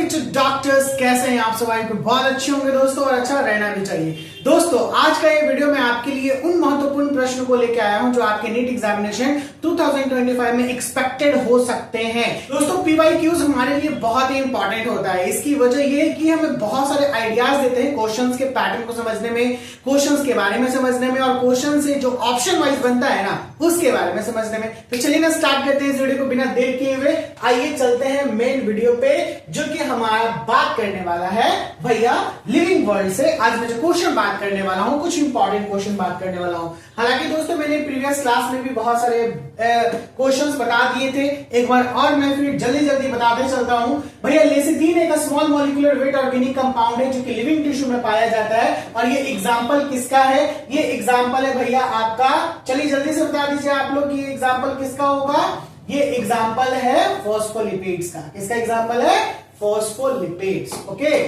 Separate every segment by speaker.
Speaker 1: Rich doctors, कैसे हैं आप सब? आई बहुत अच्छे होंगे दोस्तों, और अच्छा रहना भी चाहिए। दोस्तों आज का ये वीडियो मैं आपके लिए उन महत्वपूर्ण प्रश्न को लेकर आया हूं जो आपके नीट एग्जामिनेशन 2025 में एक्सपेक्टेड हो सकते हैं। दोस्तों पीवाईक्यूज हमारे लिए बहुत ही इंपॉर्टेंट होता है। इसकी वजह ये है कि हमें बहुत सारे आइडियाज देते हैं क्वेश्चंस के पैटर्न को समझने में, क्वेश्चंस के बारे में समझने में, और क्वेश्चन से जो ऑप्शन वाइज बनता है ना उसके बारे में समझने में। तो चलिए ना स्टार्ट करते हैं इस वीडियो को बिना देर किए हुए। आइए चलते हैं मेन वीडियो पे, जो कि हमारा बात करने वाला है भैया लिविंग वर्ल्ड से। आज मैं जो क्वेश्चन बात करने वाला हूं, कुछ इंपॉर्टेंट क्वेश्चन बात करने वाला हूं। हालांकि दोस्तों मैंने प्रीवियस क्लास में भी बहुत सारे क्वेश्चंस बता दिए थे, एक बार और मैं फिर जल्दी बताते चलता हूं। भैया लेसिथीन एक small molecular weight organic compound है जो कि लिविंग टिश्यू में पाया जाता है। और ये एग्जांपल किसका है? ये एग्जांपल है भैया आपका, चलिए जल्दी से बता दीजिए आप लोग कि ये एग्जांपल किसका होगा। ये एग्जांपल है फॉस्फोलिपिड्स का। किसका एग्जांपल है? फॉस्फोलिपिड्स। ओके,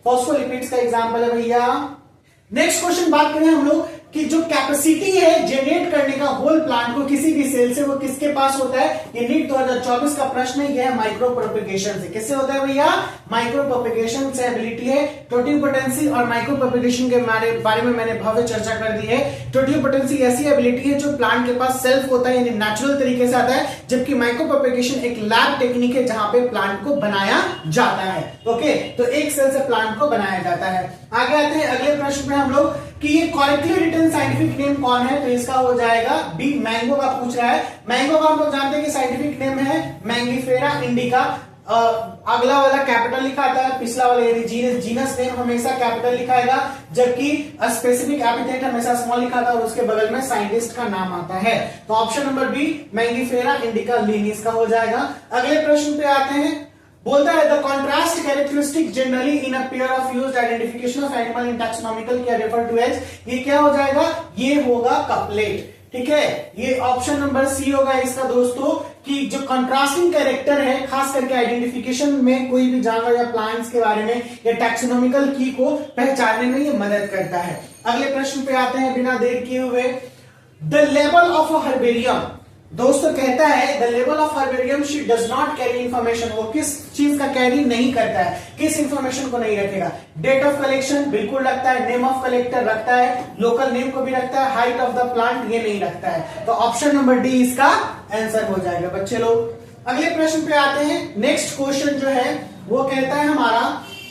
Speaker 1: फॉस्फोलिपिड्स का एग्जांपल है भैया। नेक्स्ट क्वेश्चन बात करें हम लोग कि जो कैपेसिटी है जनरेट करने का होल प्लांट को किसी भी सेल से, वो किसके पास होता है? ये नीट 2024 का प्रश्न है। यह है माइक्रो प्रोपेगेशन से। किससे होता है भैया? माइक्रो प्रोपेगेशन से एबिलिटी है। टोटियोपोटेंसी और माइक्रो प्रोपेगेशन के बारे में मैंने भव्य चर्चा कर दी है। टोटियोपोटेंसी ऐसी एबिलिटी है जो प्लांट के पास सेल्फ होता है, यानी नेचुरल तरीके से आता है, जबकि माइक्रो प्रोपेगेशन एक लैब टेक्निक है जहां पे प्लांट को बनाया जाता है। ओके, तो एक सेल से प्लांट को बनाया जाता है। आगे आते हैं अगले प्रश्न पे हम लोग कि ये करेक्टली रिटन साइंटिफिक नेम कौन है? तो इसका हो जाएगा बी, मैंगो का पूछ रहा है। मैंगो का हम लोग जानते हैं कि साइंटिफिक नेम है मैंगीफेरा इंडिका। अगला वाला कैपिटल लिखा आता है, पिछला वाला यानी जीनस नेम हमेशा कैपिटल लिखाएगा, जबकि स्पेसिफिक एपिथेट हमेशा स्मॉल लिखा आता है और उसके बगल में साइंटिस्ट का नाम आता है। तो option number B Mangifera indica Linnaeus का हो जाएगा। अगले प्रश्न पे आते हैं। बोलता है the contrast characteristic generally in a pair of used identification of animal in taxonomical क्या रेफर टू एज। ये क्या हो जाएगा? ये होगा कपलेट। ठीक है, ये ऑप्शन नंबर सी होगा इसका दोस्तों, कि जो कंट्रास्टिंग कैरेक्टर है खास करके आइडेंटिफिकेशन में कोई भी जानवर या प्लांट्स के बारे में या टैक्सोनॉमिकल की को पहचानने में ये मदद करता है। अगले प्रश्न पे आते हैं बिना देर किए हुए। The level of a herbarium दोस्तों कहता है the level of herbarium she does not carry information. वो किस चीज का कैरी नहीं करता है, किस इंफॉर्मेशन को नहीं रखेगा? डेट ऑफ कलेक्शन बिल्कुल रखता है, नेम ऑफ कलेक्टर रखता है, लोकल नेम को भी रखता है, हाइट ऑफ द प्लांट ये नहीं रखता है। तो ऑप्शन नंबर डी इसका आंसर हो जाएगा बच्चे लोग। अगले प्रश्न पे आते हैं। नेक्स्ट क्वेश्चन जो है वो कहता है हमारा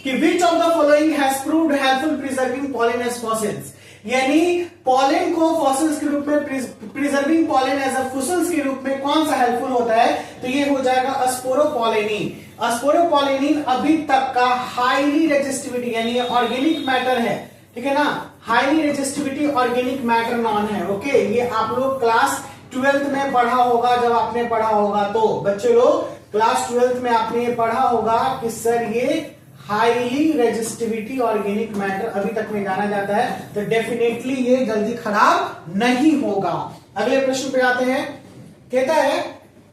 Speaker 1: कि which of the following has proved helpful preserving pollen as fossils. यानी पॉलन को फॉसिल्स के रूप में, preserving pollen as a fossils के रूप में कौन सा हेल्पफुल होता है? तो ये हो जाएगा स्पोरोपोलेनिन। स्पोरोपोलेनिन अभी तक का हाईली रेजिस्टिविटी यानी ऑर्गेनिक मैटर है, ठीक है ना, highly resistivity organic matter non है। ओके, ये आप लोग क्लास 12th में पढ़ा होगा। जब आपने पढ़ा होगा तो बच्चे लोग क्लास 12th में आपने ये पढ़ा होगा कि सर ये हाईली रेजिस्टिविटी ऑर्गेनिक मैटर अभी तक में जाना जाता है, तो डेफिनेटली ये जल्दी खराब नहीं होगा। अगले प्रश्न पे आते हैं। कहता है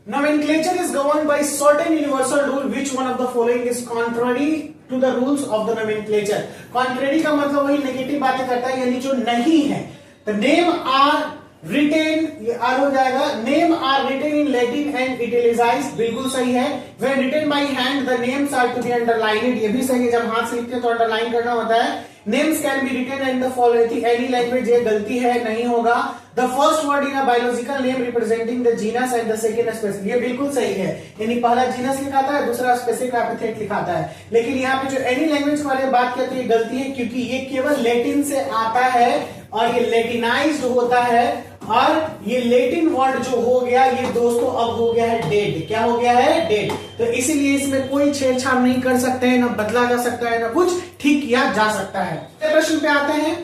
Speaker 1: nomenclature is governed by certain universal rule which one of the following is contrary to the rules of the nomenclature. Contrary का मतलब वही नेगेटिव बातें करता है, यानी जो नहीं है। तो नेम आर रिटेन, ये आर हो जाएगा। Name are written in Latin and italicised, बिल्कुल सही है। When written by hand the names are to be underlined, ये भी सही है। जब हाथ से लिखते हैं तो अंडरलाइन करना होता है। Names can be written in the following any language, ये गलती है, नहीं होगा। The first word in a biological name representing the genus and the second specific, ये बिल्कुल सही है। यानी पहला जीनस लिखाता है, दूसरा स्पेसिफिक एपिथेट लिखाता है। लेकिन यहाँ पे जो एनी लैंग्वेज के बारे में बात करते हैं ये गलती है, क्योंकि ये केवल लैटिन से आता है और ये लैटिनाइज्ड होता है। और ये लैटिन वर्ड जो हो गया ये दोस्तों अब हो गया है डेड। क्या हो गया है? डेड। तो इसीलिए इसमें कोई छेड़छाड़ नहीं कर सकते हैं, ना बदला जा सकता है, ना कुछ ठीक किया जा सकता है। प्रश्न पे आते हैं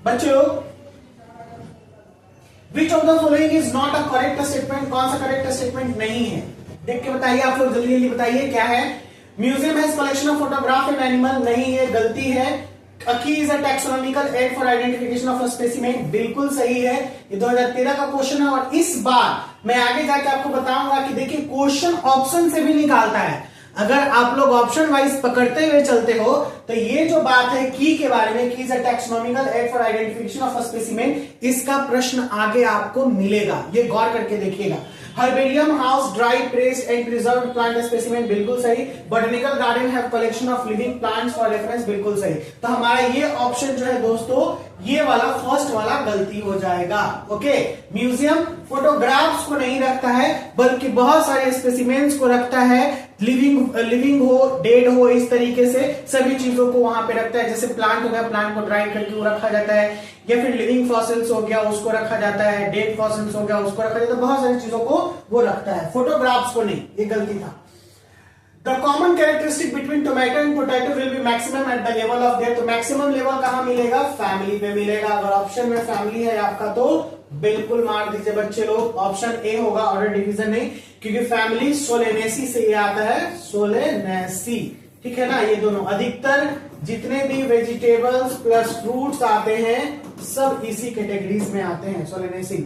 Speaker 1: बच्चे लोग। विच of the following is not a correct statement. कौन सा करेक्ट स्टेटमेंट नहीं है? देख के बताइए आप लोग, जल्दी बताइए क्या है। Museum has collection of photograph and animal, नहीं है, गलती है। A key is a taxonomical aid for identification of a specimen, बिल्कुल सही है। ये 2013 का क्वेश्चन है। और इस बार मैं आगे जाके आपको बताऊंगा कि देखिए क्वेश्चन ऑप्शन से भी निकालता है। अगर आप लोग ऑप्शन वाइज पकड़ते हुए चलते हो तो ये जो बात है की के बारे में, key is a taxonomical aid for identification of a specimen, इसका प्रश्न आगे आपको मिलेगा, ये गौर करके देखिएगा। Herbarium house dry pressed and preserved plant specimen, बिल्कुल सही। Botanical garden have collection of living plants for reference, बिल्कुल सही। तो हमारा ये ऑप्शन जो है दोस्तों, ये वाला फर्स्ट वाला गलती हो जाएगा। ओके, म्यूजियम फोटोग्राफ्स को नहीं रखता है बल्कि बहुत सारे स्पेसिमेंस को रखता है, लिविंग हो डेड हो, इस तरीके से सभी चीजों को वहां पे रखता है। जैसे प्लांट हो गया, प्लांट को ड्राई करके वो रखा जाता है, या फिर लिविंग फॉसिल्स हो गया उसको रखा जाता है, डेड फॉसिल्स हो गया उसको रखा जाता है, बहुत सारी चीजों को वो रखता है, फोटोग्राफ्स को नहीं। ये गलती था। The common characteristic between tomato and potato will be maximum at the level of their, तो मैक्सिमम लेवल कहां मिलेगा? फैमिली पे मिलेगा। अगर ऑप्शन में फैमिली है आपका तो बिल्कुल मार दीजिए बच्चे लोग, ऑप्शन ए होगा, ऑर्डर डिवीजन नहीं, क्योंकि फैमिली सोलेनेसी से ये आता है, सोलेनेसी, ठीक है ना। ये दोनों अधिकतर जितने भी वेजिटेबल्स प्लस फ्रूट्स आते हैं सब इसी कैटेगरीज में आते हैं, सोलेनेसी।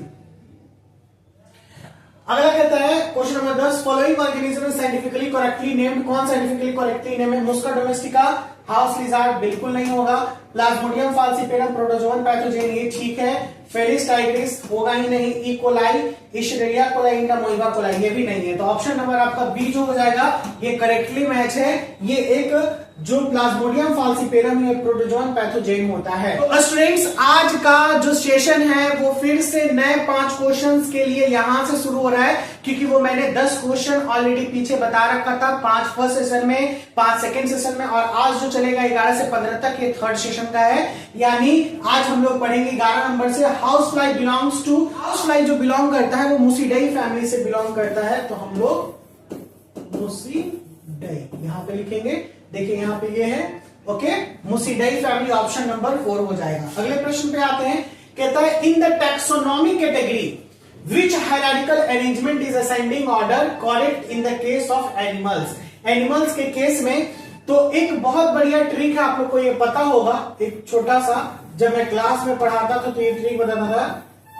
Speaker 1: अगला कहता है question number 10, following organism is scientifically correctly named, कौन साइंटिफिकली करेक्टली नेम है? मुस्का डोमेस्टिका, हाउस लिजार्ड, बिल्कुल नहीं होगा। प्लाज्मोडियम फाल्सिपेरम, प्रोटोजोवन पैथोजेन, ये ठीक है। फेलिस टाइग्रिस होगा ही नहीं। ई कोलाई, इशरिया कोलाई, इंडा मोइबा कोलाई, ये भी नहीं है। तो ऑप्शन नंबर आपका बी जो हो जाएगा, ये करेक्टली मैच है। ये एक जो प्लाज्मोडियम फाल्सिपेरम है प्रोटोजोन पैथोजेन होता है। तो स्टूडेंट्स, आज का जो सेशन है वो फिर से नए 5 क्वेश्चंस के लिए यहां से शुरू हो रहा है, क्योंकि वो मैंने 10 क्वेश्चन ऑलरेडी पीछे बता रखा था, 5 फर्स्ट सेशन में, 5 सेकंड सेशन में, और आज जो चलेगा 11 से 15 तक ये थर्ड सेशन का है। यानी आज हम लोग पढ़ेंगे 11 नंबर से house fly belongs to, house fly जो बिलोंग करता है वो मुसीडाई फैमिली से बिलोंग करता है, तो हम लोग मुसीडाई यहां पे लिखेंगे। देखिए यहां पे ये है, ओके, मुसीडाई फैमिली, ऑप्शन नंबर 4 हो जाएगा। अगले प्रश्न पे आते हैं, कहता है in the taxonomy category which hierarchical arrangement is ascending order correct in the case of animals. Animals के केस में तो एक बहुत बढ़िया ट्रिक है, आप लोग को ये पता होगा, एक छोटा सा, जब मैं क्लास में पढ़ाता था तो ये ट्रिक बताता था,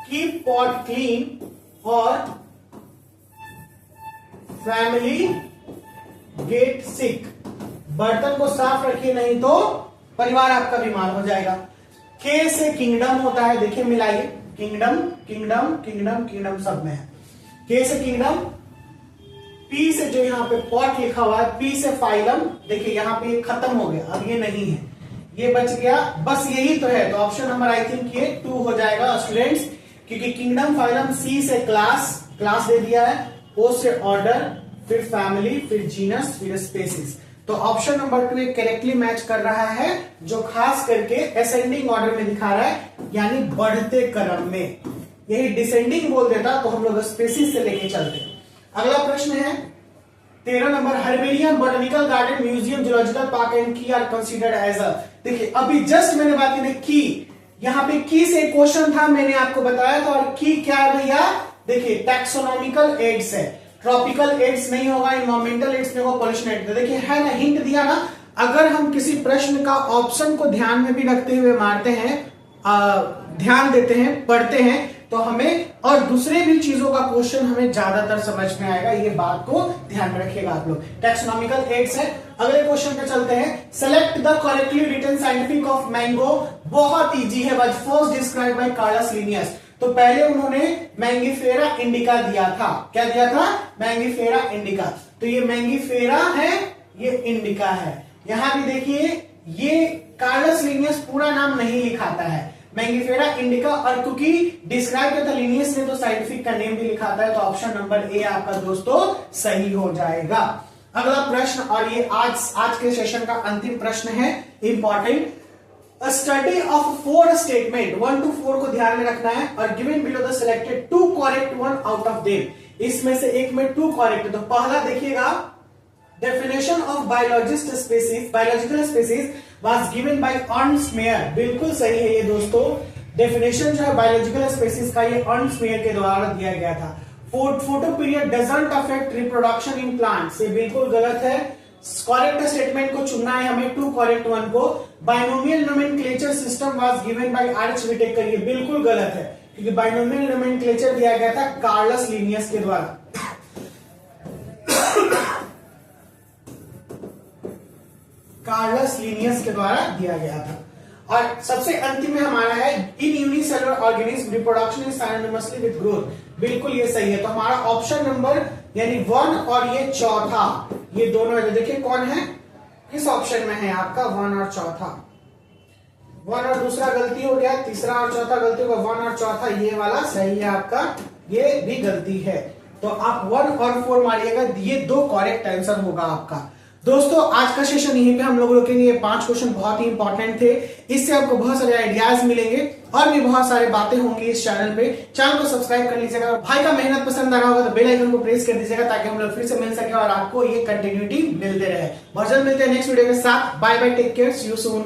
Speaker 1: कीप पॉट क्लीन और फैमिली गेट सिक, बर्तन को साफ रखिए नहीं तो परिवार आपका बीमार हो जाएगा। के से किंगडम होता है, देखिए मिलाइए, किंगडम किंगडम किंगडम किंगडम सब में है। के से किंगडम, पी से जो यहाँ पे पॉट लिखा हुआ है, पी से फाइलम, देखिए यहाँ पे ये खत्म हो गया, अब ये नहीं है, ये बच गया, बस यही तो है। तो ऑप्शन नंबर आई थिंक ये 2 हो जाएगा स्टूडेंट्स, क्योंकि किंगडम फाइलम, सी से क्लास, क्लास दे दिया है, ओ से ऑर्डर, फिर फैमिली, फिर जीनस, फिर स्पेसीज। तो ऑप्शन नंबर 2 करेक्टली मैच कर रहा है, जो खास करके असेंडिंग ऑर्डर में दिखा रहा है, यानी बढ़ते क्रम में। यही डिसेंडिंग बोल देता तो हम लोग स्पेसीज से लेके चलते। अगला प्रश्न है 13 number, herbarium, botanical garden, museum, zoological park and की आर कंसीडर्ड एज अ। देखिए अभी जस्ट मैंने बात की की, यहाँ पे की से क्वेश्चन था, मैंने आपको बताया था, और की क्या है भैया? देखिए टैक्सोनॉमिकल एड्स है, ट्रॉपिकल एड्स नहीं होगा, इन्वायरमेंटल एड्स नहीं होगा, पॉल्यूशन एड्स। देखिए है ना, हिंट दिया ना। अगर हम किसी प्रश्न का ऑप्शन को ध्यान में भी रखते हुए मारते हैं, ध्यान देते हैं, पढ़ते हैं, तो हमें और दूसरे भी चीजों का क्वेश्चन हमें ज्यादातर समझ में आएगा। ये बात को ध्यान में रखिएगा आप लोग। टैक्सोनॉमिकल एड्स है। अगले क्वेश्चन पे चलते हैं, select the correctly written scientific of mango. बहुत इजी है, was first describe by Carolus Linnaeus. तो पहले उन्होंने मैंगीफेरा इंडिका दिया था। क्या दिया था? Mangifera indica. तो ये मैंगीफेरा है, ये इंडिका है। यहां भी देखिए, ये कार्लस लिनियस पूरा नाम नहीं लिखाता है, मैंगीफेरा इंडिका, और क्योंकि डिस्क्राइब किया था लिनियस ने तो साइंटिफिक का नेम भी लिखाता है, तो ऑप्शन नंबर ए आपका दोस्तों सही हो जाएगा। अगला प्रश्न, और ये आज के सेशन का अंतिम प्रश्न है, important. A study of 4 statement 1 to 4 को ध्यान में रखना है, और given below the selected 2 correct 1 out of them, इसमें से एक में 2 correct। तो पहला देखिएगा, definition of biologist species, biological species was given by Ernst Mayr। बिल्कुल सही है ये दोस्तों, डेफिनेशन जो है बायोलॉजिकल स्पीसीज का ये अर्न्स्ट मेयर के द्वारा दिया गया था। Photo period doesn't affect reproduction in plants, ये बिल्कुल गलत है। करेक्ट स्टेटमेंट को चुनना है हमें, 2 करेक्ट 1 को। Binomial nomenclature system was given by Arch Whittaker, ये बिल्कुल गलत है, क्योंकि बाइनोमियल नोमेनक्लेचर दिया गया था कार्लस लिनियस के द्वारा। कार्लस लिनियस के द्वारा दिया गया था। और सबसे अंतिम में हमारा है, in unicellular organism reproduction is synonymously with growth. बिल्कुल ये सही है। तो हमारा ऑप्शन नंबर यानी 1 और ये चौथा, ये दोनों है। तो देखिए कौन है, किस ऑप्शन में है आपका 1 और चौथा। 1 और दूसरा गलती हो गया, तीसरा और चौथा गलती होगा, 1 और चौथा ये वाला सही है आपका, ये भी गलती है। तो आप 1 और 4 मारिएगा, ये 2 करेक्ट आंसर होगा आपका। दोस्तों आज का सेशन यहीं पे हम लोग रोकेंगे। ये 5 क्वेश्चन बहुत ही इंपॉर्टेंट थे, इससे आपको बहुत सारे आइडियाज मिलेंगे और भी बहुत सारे बातें होंगी इस चैनल पे। चैनल को सब्सक्राइब कर लीजिएगा। भाई का मेहनत पसंद आ रहा होगा तो बेल आइकन को प्रेस कर दीजिएगा ताकि हम लोग फिर से मिल सके और आपको ये कंटिन्यूटी मिलते रहे। बहुत जल्द मिलते हैं नेक्स्ट वीडियो के साथ। Bye bye, take care, see you soon.